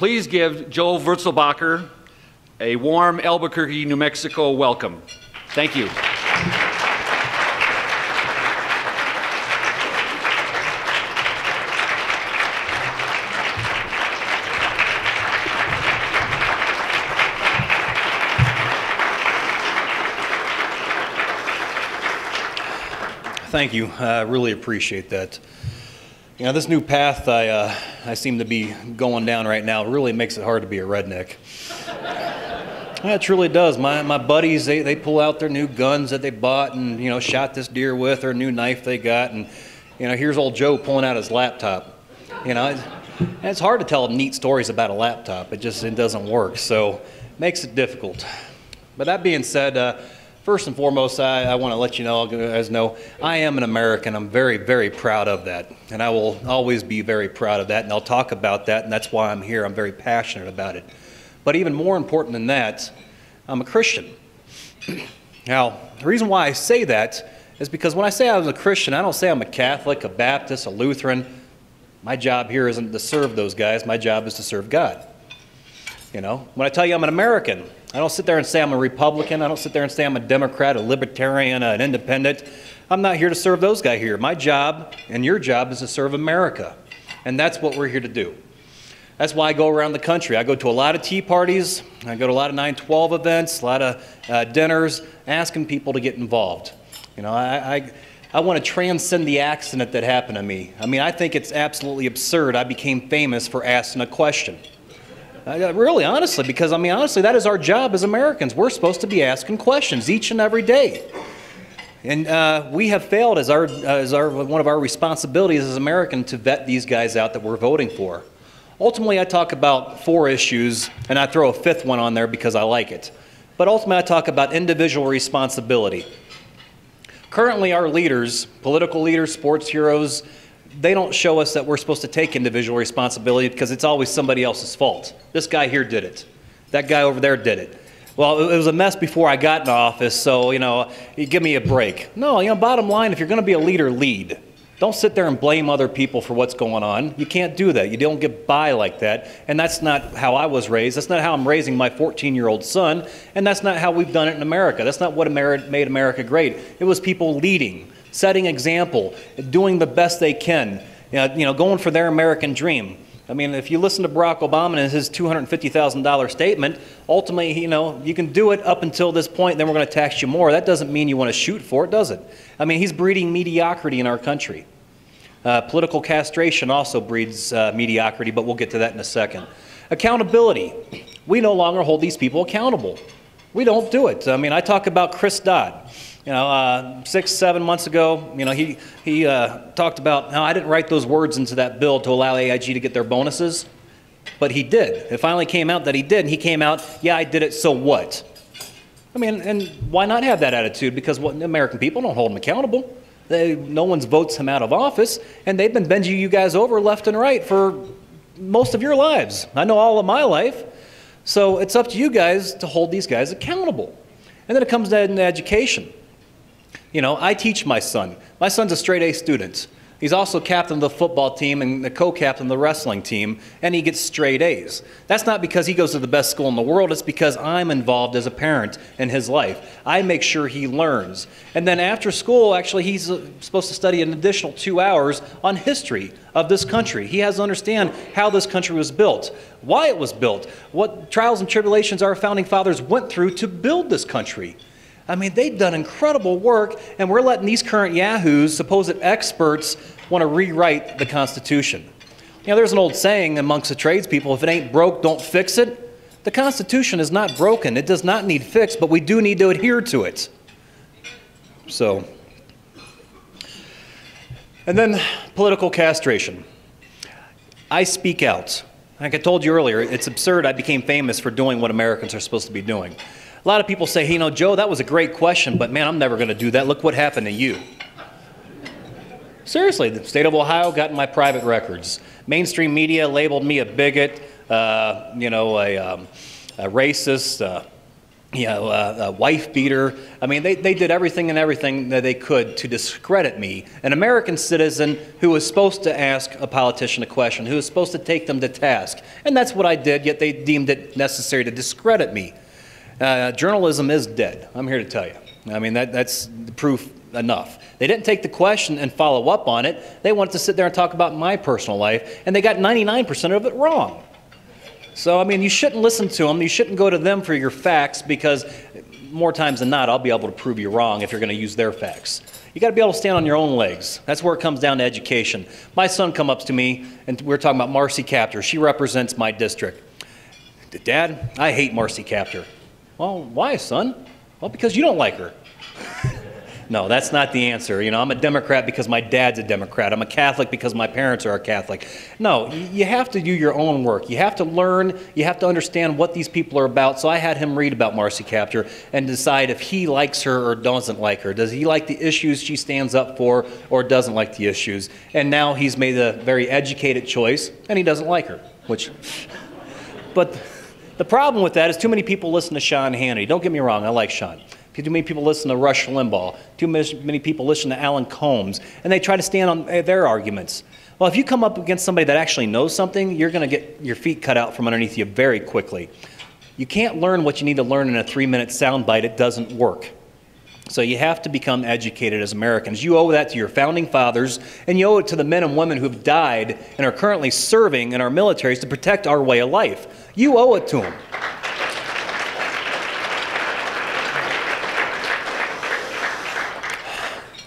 Please give Joe Wurzelbacher a warm Albuquerque, New Mexico welcome. Thank you. Thank you. I really appreciate that. You know, this new path I seem to be going down right now really makes it hard to be a redneck. Yeah, it truly does. My buddies, they pull out their new guns that they bought and, you know, shot this deer with, or a new knife they got, and, you know, here's old Joe pulling out his laptop. You know, it's hard to tell neat stories about a laptop. It doesn't work, so it makes it difficult. But that being said, first and foremost, I want to let you guys know, I am an American. I'm very, very proud of that. And I will always be very proud of that. And I'll talk about that. And that's why I'm here. I'm very passionate about it. But even more important than that, I'm a Christian. Now, the reason why I say that is because when I say I was a Christian, I don't say I'm a Catholic, a Baptist, a Lutheran. My job here isn't to serve those guys. My job is to serve God. You know, when I tell you I'm an American, I don't sit there and say I'm a Republican. I don't sit there and say I'm a Democrat, a Libertarian, an Independent. I'm not here to serve those guys here. My job and your job is to serve America. And that's what we're here to do. That's why I go around the country. I go to a lot of tea parties. I go to a lot of 9/12 events, a lot of dinners, asking people to get involved. You know, I want to transcend the accident that happened to me. I mean, I think it's absolutely absurd I became famous for asking a question. Really, honestly, because, I mean, honestly, that is our job as Americans. We're supposed to be asking questions each and every day. And we have failed as one of our responsibilities as Americans to vet these guys out that we're voting for. Ultimately, I talk about 4 issues, and I throw a 5th one on there because I like it. But ultimately, I talk about individual responsibility. Currently, our leaders, political leaders, sports heroes, they don't show us that we're supposed to take individual responsibility because it's always somebody else's fault. This guy here did it. That guy over there did it. Well, it was a mess before I got in office, so, you know, you give me a break. No, you know, bottom line, if you're going to be a leader, lead. Don't sit there and blame other people for what's going on. You can't do that. You don't get by like that. And that's not how I was raised. That's not how I'm raising my 14-year-old son. And that's not how we've done it in America. That's not what made America great. It was people leading, setting example, doing the best they can, you know, going for their American dream. I mean, if you listen to Barak Obama and his $250,000 statement, ultimately, you know, you can do it up until this point, then we're going to tax you more. That doesn't mean you want to shoot for it, does it? I mean, he's breeding mediocrity in our country. Political castration also breeds mediocrity, but we'll get to that in a second. Accountability. We no longer hold these people accountable. We don't do it. I mean, I talk about Chris Dodd. You know, 6, 7 months ago, you know, he talked about how I didn't write those words into that bill to allow AIG to get their bonuses, but he did. It finally came out that he did, and he came out, yeah, I did it, so what? I mean, and why not have that attitude? Because American people don't hold him accountable. No one's votes him out of office, and they've been bending you guys over left and right for most of your lives. I know all of my life. So it's up to you guys to hold these guys accountable. And then it comes to education. You know, I teach my son. My son's a straight A student. He's also captain of the football team and the co-captain of the wrestling team, and he gets straight A's. That's not because he goes to the best school in the world. It's because I'm involved as a parent in his life. I make sure he learns. And then after school, actually, he's supposed to study an additional 2 hours on history of this country. He has to understand how this country was built, why it was built, what trials and tribulations our founding fathers went through to build this country. I mean, they've done incredible work, and we're letting these current yahoos, supposed experts, want to rewrite the Constitution. You know, there's an old saying amongst the tradespeople, if it ain't broke, don't fix it. The Constitution is not broken. It does not need fixed, but we do need to adhere to it. So, and then political castration. I speak out. Like I told you earlier, it's absurd I became famous for doing what Americans are supposed to be doing. A lot of people say, hey, you know, Joe, that was a great question, but man, I'm never going to do that. Look what happened to you. Seriously, the state of Ohio got in my private records. Mainstream media labeled me a bigot, you know, a racist, wife beater. I mean, they did everything that they could to discredit me, an American citizen who was supposed to ask a politician a question, who was supposed to take them to task. And that's what I did, yet they deemed it necessary to discredit me. Journalism is dead, I'm here to tell you. I mean, that's the proof enough. They didn't take the question and follow up on it. They wanted to sit there and talk about my personal life, and they got 99% of it wrong. So, I mean, you shouldn't listen to them. You shouldn't go to them for your facts, because more times than not, I'll be able to prove you wrong if you're going to use their facts. You got to be able to stand on your own legs. That's where it comes down to education. My son come up to me, and we're talking about Marcy Kaptur. She represents my district. Dad, I hate Marcy Kaptur. Well, why, son? Well, because you don't like her. No, that's not the answer. You know, I'm a Democrat because my dad's a Democrat. I'm a Catholic because my parents are a Catholic. No, you have to do your own work. You have to learn. You have to understand what these people are about. So I had him read about Marcy Kaptur and decide if he likes her or doesn't like her. Does he like the issues she stands up for or doesn't like the issues? And now he's made a very educated choice, and he doesn't like her. But the problem with that is too many people listen to Sean Hannity. Don't get me wrong, I like Sean. Too many people listen to Rush Limbaugh. Too many people listen to Alan Combs, and they try to stand on their arguments. Well, if you come up against somebody that actually knows something, you're going to get your feet cut out from underneath you very quickly. You can't learn what you need to learn in a 3-minute soundbite. It doesn't work. So you have to become educated as Americans. You owe that to your founding fathers, and you owe it to the men and women who have died and are currently serving in our militaries to protect our way of life. You owe it to them.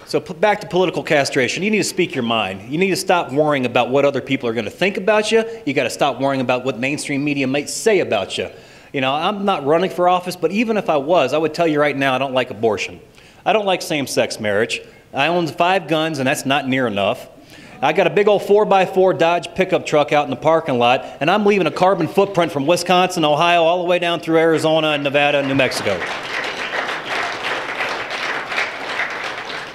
So back to political castration. You need to speak your mind. You need to stop worrying about what other people are going to think about you. You got to stop worrying about what mainstream media might say about you. You know, I'm not running for office, but even if I was, I would tell you right now I don't like abortion. I don't like same-sex marriage. I own 5 guns, and that's not near enough. I got a big old 4x4 Dodge pickup truck out in the parking lot, and I'm leaving a carbon footprint from Wisconsin, Ohio, all the way down through Arizona and Nevada and New Mexico.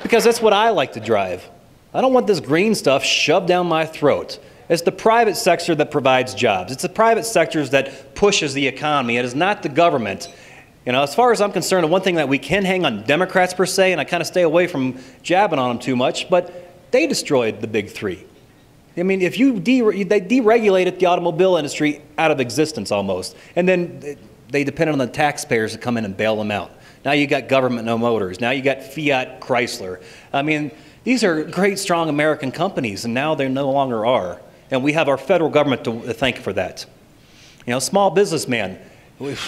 Because that's what I like to drive. I don't want this green stuff shoved down my throat. It's the private sector that provides jobs. It's the private sector that pushes the economy. It is not the government. You know, as far as I'm concerned, the one thing that we can hang on Democrats per se, and I kind of stay away from jabbing on them too much, but they destroyed the big 3. I mean, if they deregulated the automobile industry out of existence almost, and then they depended on the taxpayers to come in and bail them out. Now you got government no motors. Now you got Fiat Chrysler. I mean, these are great, strong American companies, and now they no longer are. And we have our federal government to thank for that. You know, small businessman. The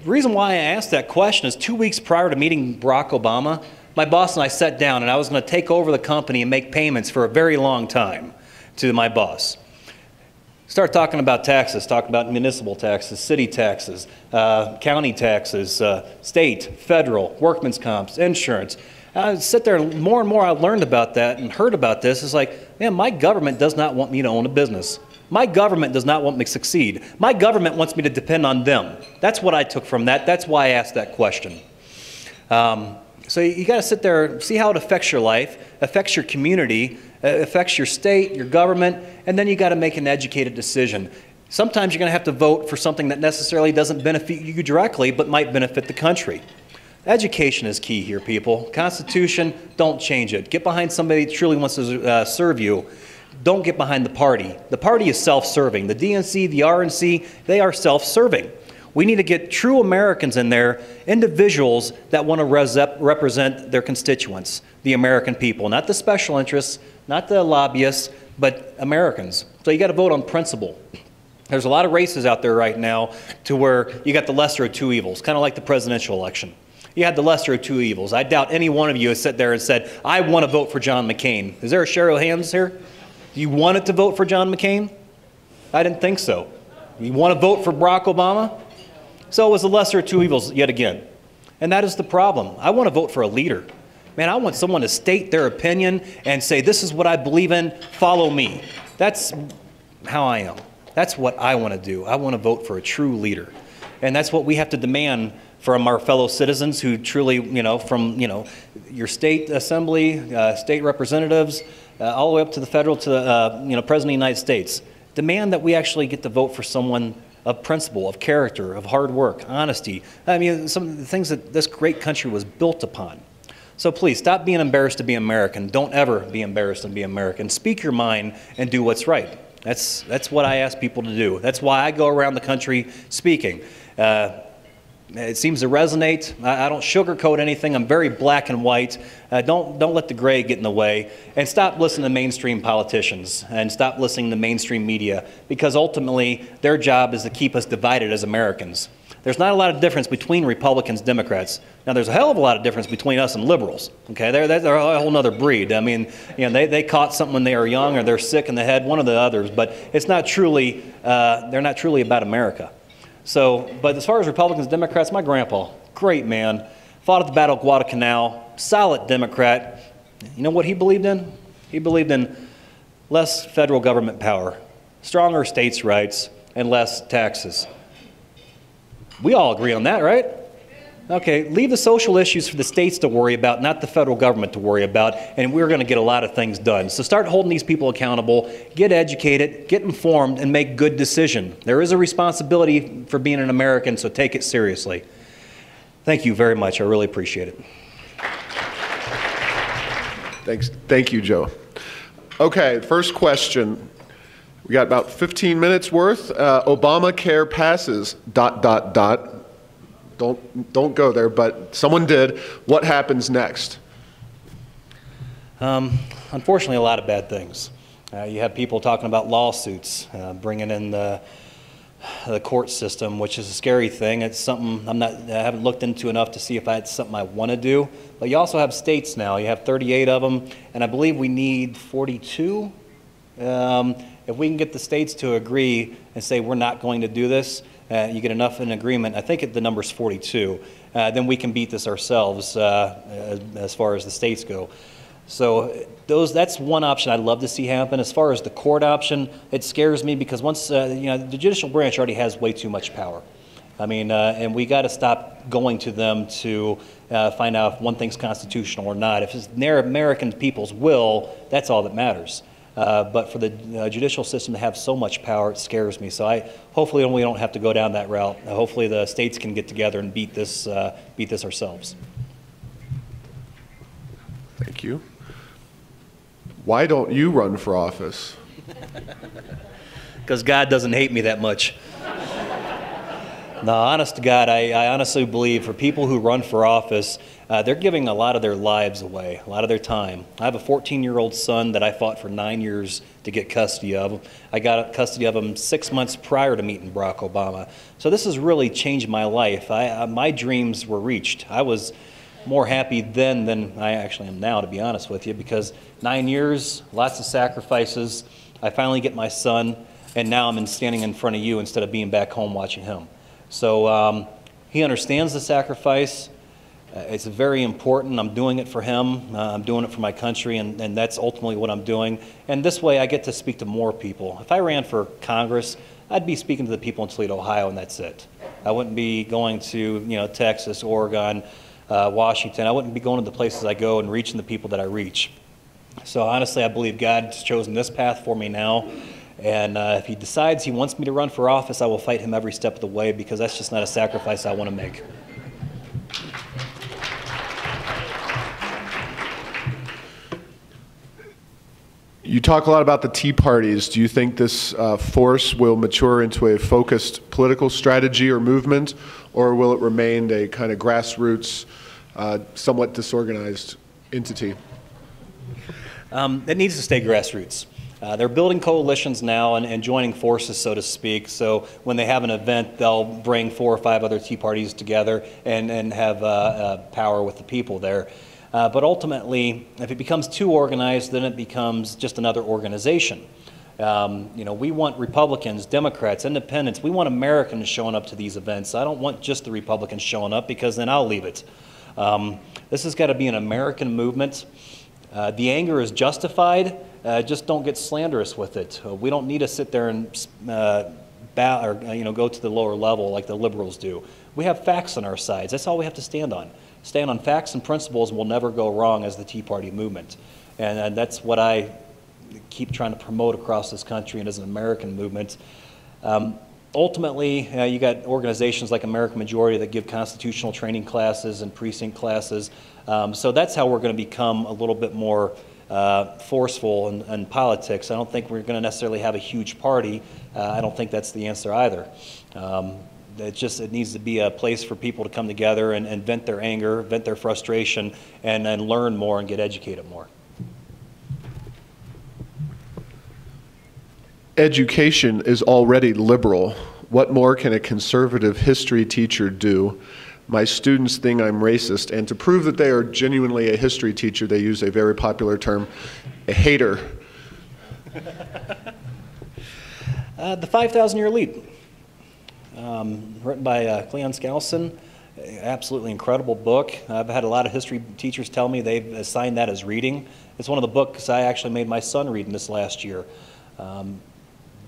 reason why I asked that question is 2 weeks prior to meeting Barack Obama, my boss and I sat down, and I was going to take over the company and make payments for a very long time to my boss. Start talking about taxes, talking about municipal taxes, city taxes, county taxes, state, federal, workman's comps, insurance. I sit there, and more I learned about that and heard about this. It's like, man, my government does not want me to own a business. My government does not want me to succeed. My government wants me to depend on them. That's what I took from that. That's why I asked that question. So you got to sit there, see how it affects your life, affects your community, affects your state, your government, and then you got to make an educated decision. Sometimes you're going to have to vote for something that necessarily doesn't benefit you directly, but might benefit the country. Education is key here, people. Constitution, don't change it. Get behind somebody that truly wants to serve you. Don't get behind the party. The party is self-serving. The DNC, the RNC, they are self-serving. We need to get true Americans in there, individuals that want to represent their constituents, the American people, not the special interests, not the lobbyists, but Americans. So you got to vote on principle. There's a lot of races out there right now to where you got the lesser of 2 evils, kind of like the presidential election. You had the lesser of 2 evils. I doubt any one of you has sat there and said, I want to vote for John McCain. Is there a show of hands here? You wanted to vote for John McCain? I didn't think so. You want to vote for Barack Obama? So it was the lesser of 2 evils yet again. And that is the problem. I want to vote for a leader. Man, I want someone to state their opinion and say, this is what I believe in, follow me. That's how I am. That's what I want to do. I want to vote for a true leader. And that's what we have to demand from our fellow citizens who truly, from, your state assembly, state representatives, all the way up to the federal, to the, President of the United States. Demand that we actually get to vote for someone of principle, of character, of hard work, honesty. I mean, some of the things that this great country was built upon. So please, stop being embarrassed to be American. Don't ever be embarrassed to be American. Speak your mind and do what's right. That's what I ask people to do. That's why I go around the country speaking. It seems to resonate. I don't sugarcoat anything. I'm very black and white. Don't let the gray get in the way. And stop listening to mainstream politicians and stop listening to mainstream media, because ultimately their job is to keep us divided as Americans. There's not a lot of difference between Republicans and Democrats. Now, there's a hell of a lot of difference between us and liberals. Okay, they're a whole other breed. I mean, you know, they caught something when they were young, or they're sick in the head, one of the others. But it's not truly, they're not truly about America. So, but as far as Republicans and Democrats, my grandpa, great man, fought at the Battle of Guadalcanal, solid Democrat. You know what he believed in? He believed in less federal government power, stronger states' rights, and less taxes. We all agree on that, right? Okay, leave the social issues for the states to worry about, not the federal government to worry about, and we're going to get a lot of things done. So start holding these people accountable, get educated, get informed, and make good decisions. There is a responsibility for being an American, so take it seriously. Thank you very much. I really appreciate it. Thanks. Thank you, Joe. Okay, first question. We got about 15 minutes worth. Obamacare passes, ... Don't go there, but someone did. What happens next? Unfortunately, a lot of bad things. You have people talking about lawsuits, bringing in the court system, which is a scary thing. It's something I haven't looked into enough to see if it's something I want to do. But you also have states now. You have 38 of them, and I believe we need 42. If we can get the states to agree and say we're not going to do this, you get enough in agreement, I think the number's 42, then we can beat this ourselves as far as the states go. So that's one option I'd love to see happen. As far as the court option, it scares me because once, the judicial branch already has way too much power. I mean, and we got to stop going to them to find out if one thing's constitutional or not. If it's the American people's will, that's all that matters. But for the judicial system to have so much power, it scares me. So hopefully we don't have to go down that route. Hopefully the states can get together and beat this ourselves. Thank you. Why don't you run for office? Because God doesn't hate me that much. No, honest to God, I honestly believe for people who run for office, they're giving a lot of their lives away, a lot of their time. I have a 14-year-old son that I fought for 9 years to get custody of. I got custody of him 6 months prior to meeting Barak Obama. So this has really changed my life. My dreams were reached. I was more happy then than I actually am now, to be honest with you, because 9 years, lots of sacrifices. I finally get my son, and now I'm standing in front of you instead of being back home watching him. So he understands the sacrifice. It's very important. I'm doing it for him. I'm doing it for my country, and that's ultimately what I'm doing. And this way I get to speak to more people. If I ran for Congress, I'd be speaking to the people in Toledo, Ohio, and that's it. I wouldn't be going to Texas, Oregon, Washington. I wouldn't be going to the places I go and reaching the people that I reach. So honestly, I believe God's chosen this path for me now. And if he decides he wants me to run for office, I will fight him every step of the way, because that's just not a sacrifice I want to make. You talk a lot about the Tea Parties. Do you think this force will mature into a focused political strategy or movement, or will it remain a kind of grassroots, somewhat disorganized entity? It needs to stay grassroots. They're building coalitions now and joining forces, so to speak. So when they have an event, they'll bring 4 or 5 other Tea Parties together and have power with the people there. But ultimately, if it becomes too organized, then it becomes just another organization. We want Republicans, Democrats, Independents. We want Americans showing up to these events. I don't want just the Republicans showing up, because then I'll leave it. This has got to be an American movement. The anger is justified. Just don't get slanderous with it. We don't need to sit there and go to the lower level like the liberals do. We have facts on our sides. That's all we have to stand on. Stand on facts and principles, and we'll never go wrong as the Tea Party movement. And that's what I keep trying to promote across this country and as an American movement. Ultimately, you got organizations like American Majority that give constitutional training classes and precinct classes. So that's how we're going to become a little bit more forceful in politics. I don't think we're going to necessarily have a huge party. I don't think that's the answer either. It needs to be a place for people to come together and vent their anger, vent their frustration, and then learn more and get educated more. Education is already liberal. What more can a conservative history teacher do? My students think I'm racist, and to prove that they are genuinely a history teacher, they use a very popular term, a hater. The 5,000-Year Lead, written by Cleon Skousen. Absolutely incredible book. I've had a lot of history teachers tell me they've assigned that as reading. It's one of the books I actually made my son read in this last year.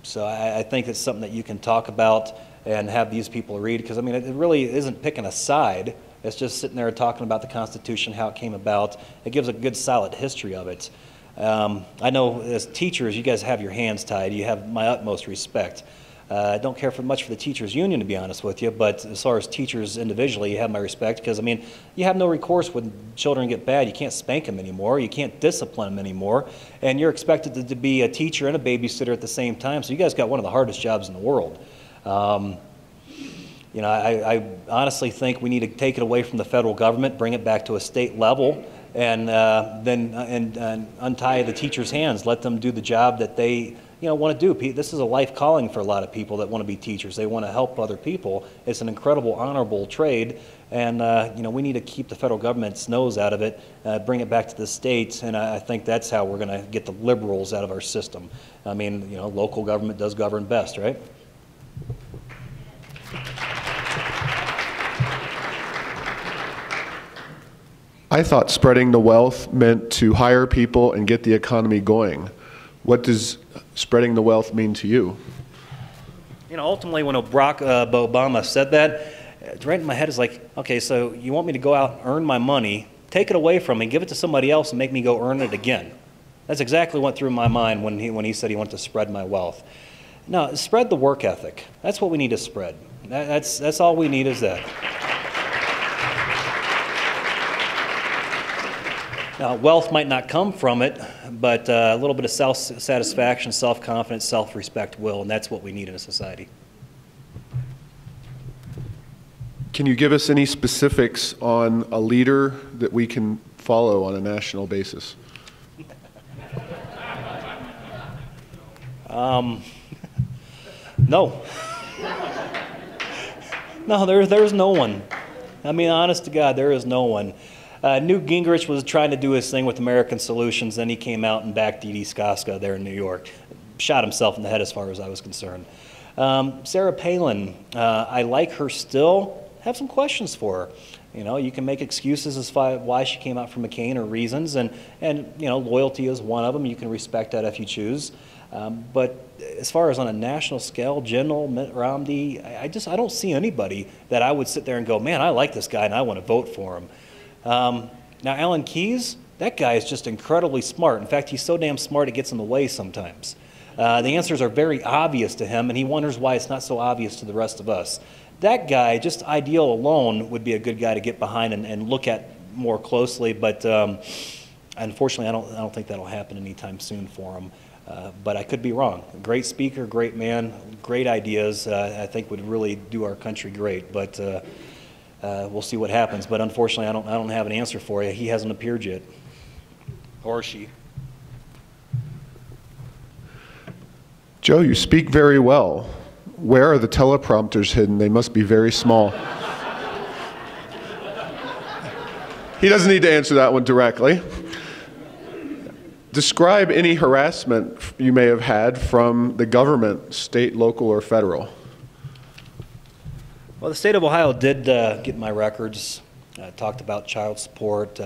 So I think it's something that you can talk about and have these people read, because I mean, it really isn't picking a side. It's just sitting there talking about the Constitution, how it came about. It gives a good solid history of it. I know as teachers, you guys have your hands tied. You have my utmost respect. I don't care much for the teachers union, to be honest with you, but as far as teachers individually, you have my respect, because I mean, you have no recourse when children get bad. You can't spank them anymore. You can't discipline them anymore, and you're expected to be a teacher and a babysitter at the same time. So you guys got one of the hardest jobs in the world. You know, I honestly think we need to take it away from the federal government, bring it back to a state level, and then untie the teachers' hands. Let them do the job that they want to do. This is a life calling for a lot of people that want to be teachers. They want to help other people. It's an incredible, honorable trade, and we need to keep the federal government's nose out of it, bring it back to the states, and I think that's how we're going to get the liberals out of our system. I mean, local government does govern best, right? I thought spreading the wealth meant to hire people and get the economy going. What does spreading the wealth mean to you? Ultimately, when Barak Obama said that, right in my head is like, okay, so you want me to go out and earn my money, take it away from me, give it to somebody else, and make me go earn it again. That's exactly what went through my mind when he said he wanted to spread my wealth. No, spread the work ethic. That's what we need to spread. That's all we need is that. Now, wealth might not come from it, but a little bit of self-satisfaction, self-confidence, self-respect will, and that's what we need in a society. Can you give us any specifics on a leader that we can follow on a national basis? No. No, there's no one. I mean, honest to God, there is no one. Newt Gingrich was trying to do his thing with American Solutions, then he came out and backed Dee Skaska there in New York. Shot himself in the head as far as I was concerned. Sarah Palin, I like her still, have some questions for her. You can make excuses as far as why she came out for McCain or reasons, and loyalty is one of them. You can respect that if you choose. But as far as on a national scale, General Mitt Romney, I don't see anybody that I would sit there and go, man, I like this guy and I want to vote for him. Now, Alan Keyes, that guy is just incredibly smart. In fact, he's so damn smart it gets in the way sometimes. The answers are very obvious to him, and he wonders why it's not so obvious to the rest of us. That guy, just ideal alone, would be a good guy to get behind and look at more closely, but unfortunately, I don't think that'll happen anytime soon for him. But I could be wrong. Great speaker, great man, great ideas, I think would really do our country great, but we'll see what happens. But unfortunately, I don't have an answer for you. He hasn't appeared yet, or she. Joe, you speak very well. Where are the teleprompters hidden? They must be very small. He doesn't need to answer that one directly. Describe any harassment you may have had from the government, state, local, or federal. Well, the state of Ohio did get my records, talked about child support,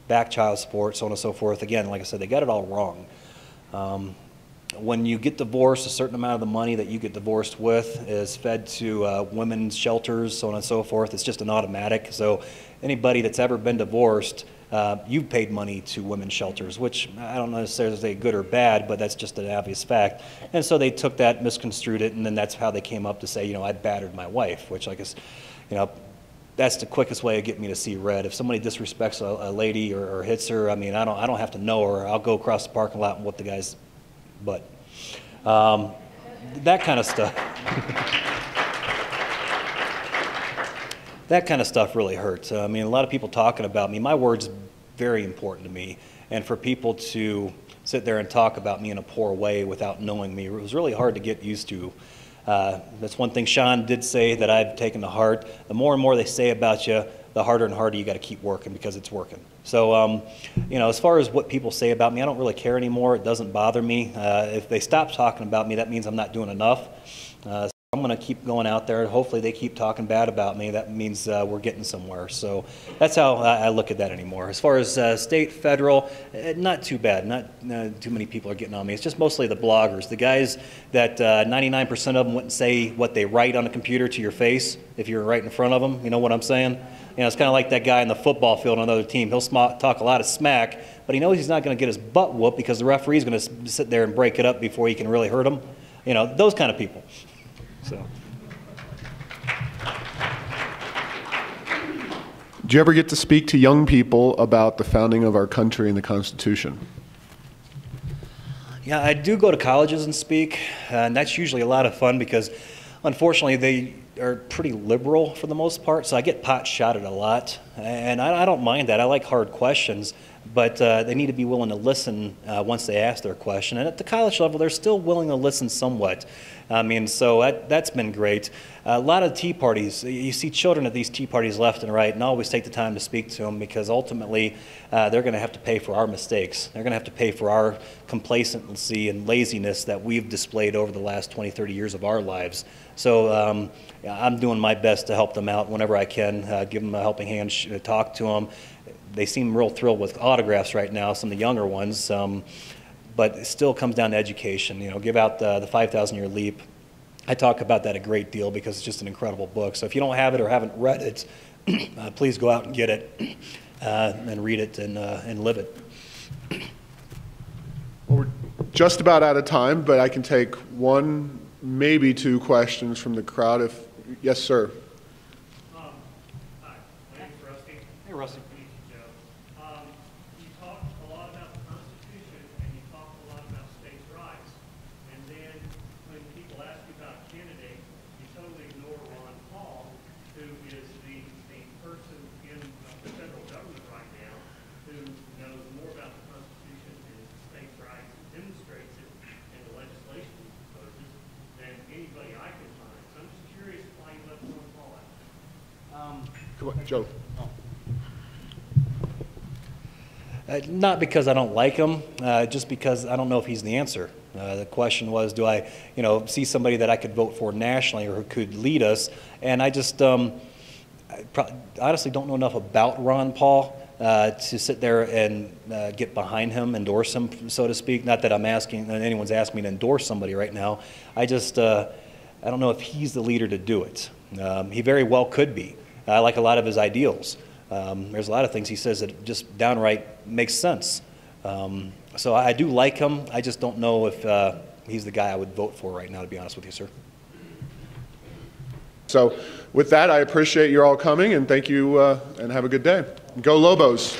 back child support, so on and so forth. Again, like I said, they got it all wrong. When you get divorced, a certain amount of the money that you get divorced with is fed to women's shelters, so on and so forth. It's just an automatic. So anybody that's ever been divorced, you've paid money to women's shelters, which I don't necessarily say good or bad, but that's just an obvious fact. And so they took that, misconstrued it, and then that's how they came up to say, you know, I battered my wife, which I guess, you know, that's the quickest way to get me to see red. If somebody disrespects a lady or hits her, I mean, I don't have to know her. I'll go across the parking lot and whoop the guy's butt. That kind of stuff. That kind of stuff really hurts. I mean, a lot of people talking about me. My word's very important to me. And for people to sit there and talk about me in a poor way without knowing me, it was really hard to get used to. That's one thing Sean did say that I've taken to heart. The more and more they say about you, the harder and harder you got to keep working because it's working. So, you know, as far as what people say about me, I don't really care anymore. It doesn't bother me. If they stop talking about me, that means I'm not doing enough. So I'm going to keep going out there. Hopefully they keep talking bad about me. That means we're getting somewhere. So that's how I look at that anymore. As far as state, federal, not too bad. Not too many people are getting on me. It's just mostly the bloggers, the guys that 99% of them wouldn't say what they write on a computer to your face if you're right in front of them. You know what I'm saying? You know, it's kind of like that guy in the football field on another team. He'll talk a lot of smack, but he knows he's not going to get his butt whooped because the referee's going to sit there and break it up before he can really hurt him. You know, those kind of people. So. Do you ever get to speak to young people about the founding of our country and the Constitution? Yeah, I do go to colleges and speak, and that's usually a lot of fun because, unfortunately, they are pretty liberal for the most part, so I get pot-shotted a lot, and I don't mind that. I like hard questions, but they need to be willing to listen once they ask their question. And at the college level, they're still willing to listen somewhat. I mean, so that's been great. A lot of tea parties, you see children at these tea parties left and right, and I always take the time to speak to them because ultimately they're going to have to pay for our mistakes. They're going to have to pay for our complacency and laziness that we've displayed over the last 20, 30 years of our lives. So I'm doing my best to help them out whenever I can, give them a helping hand, talk to them. They seem real thrilled with autographs right now, some of the younger ones. But it still comes down to education. You know, give out the 5,000-Year Leap. I talk about that a great deal because it's just an incredible book. So if you don't have it or haven't read it, please go out and get it and read it and live it. Well, we're just about out of time, but I can take one, maybe two questions from the crowd. Yes, sir. Hi, my name is Rusty. Hey, Rusty. You talk a lot about the Constitution and you talk a lot about states' rights. And then when people ask you about a candidate, you totally ignore Ron Paul, who is the person in the federal government right now who knows more about the Constitution and states' rights and demonstrates it in the legislation he proposes than anybody I can find. So I'm just curious why you left Ron Paul out. Come on, Joe. Not because I don't like him, just because I don't know if he's the answer. The question was, do I, see somebody that I could vote for nationally or who could lead us? And I just honestly don't know enough about Ron Paul to sit there and get behind him, endorse him, so to speak. Not that I'm asking, anyone's asking me to endorse somebody right now. I just, I don't know if he's the leader to do it. He very well could be. I like a lot of his ideals. There's a lot of things he says that just downright makes sense. So I do like him. I just don't know if he's the guy I would vote for right now, to be honest with you, sir. So with that, I appreciate you all coming, and thank you, and have a good day. Go Lobos.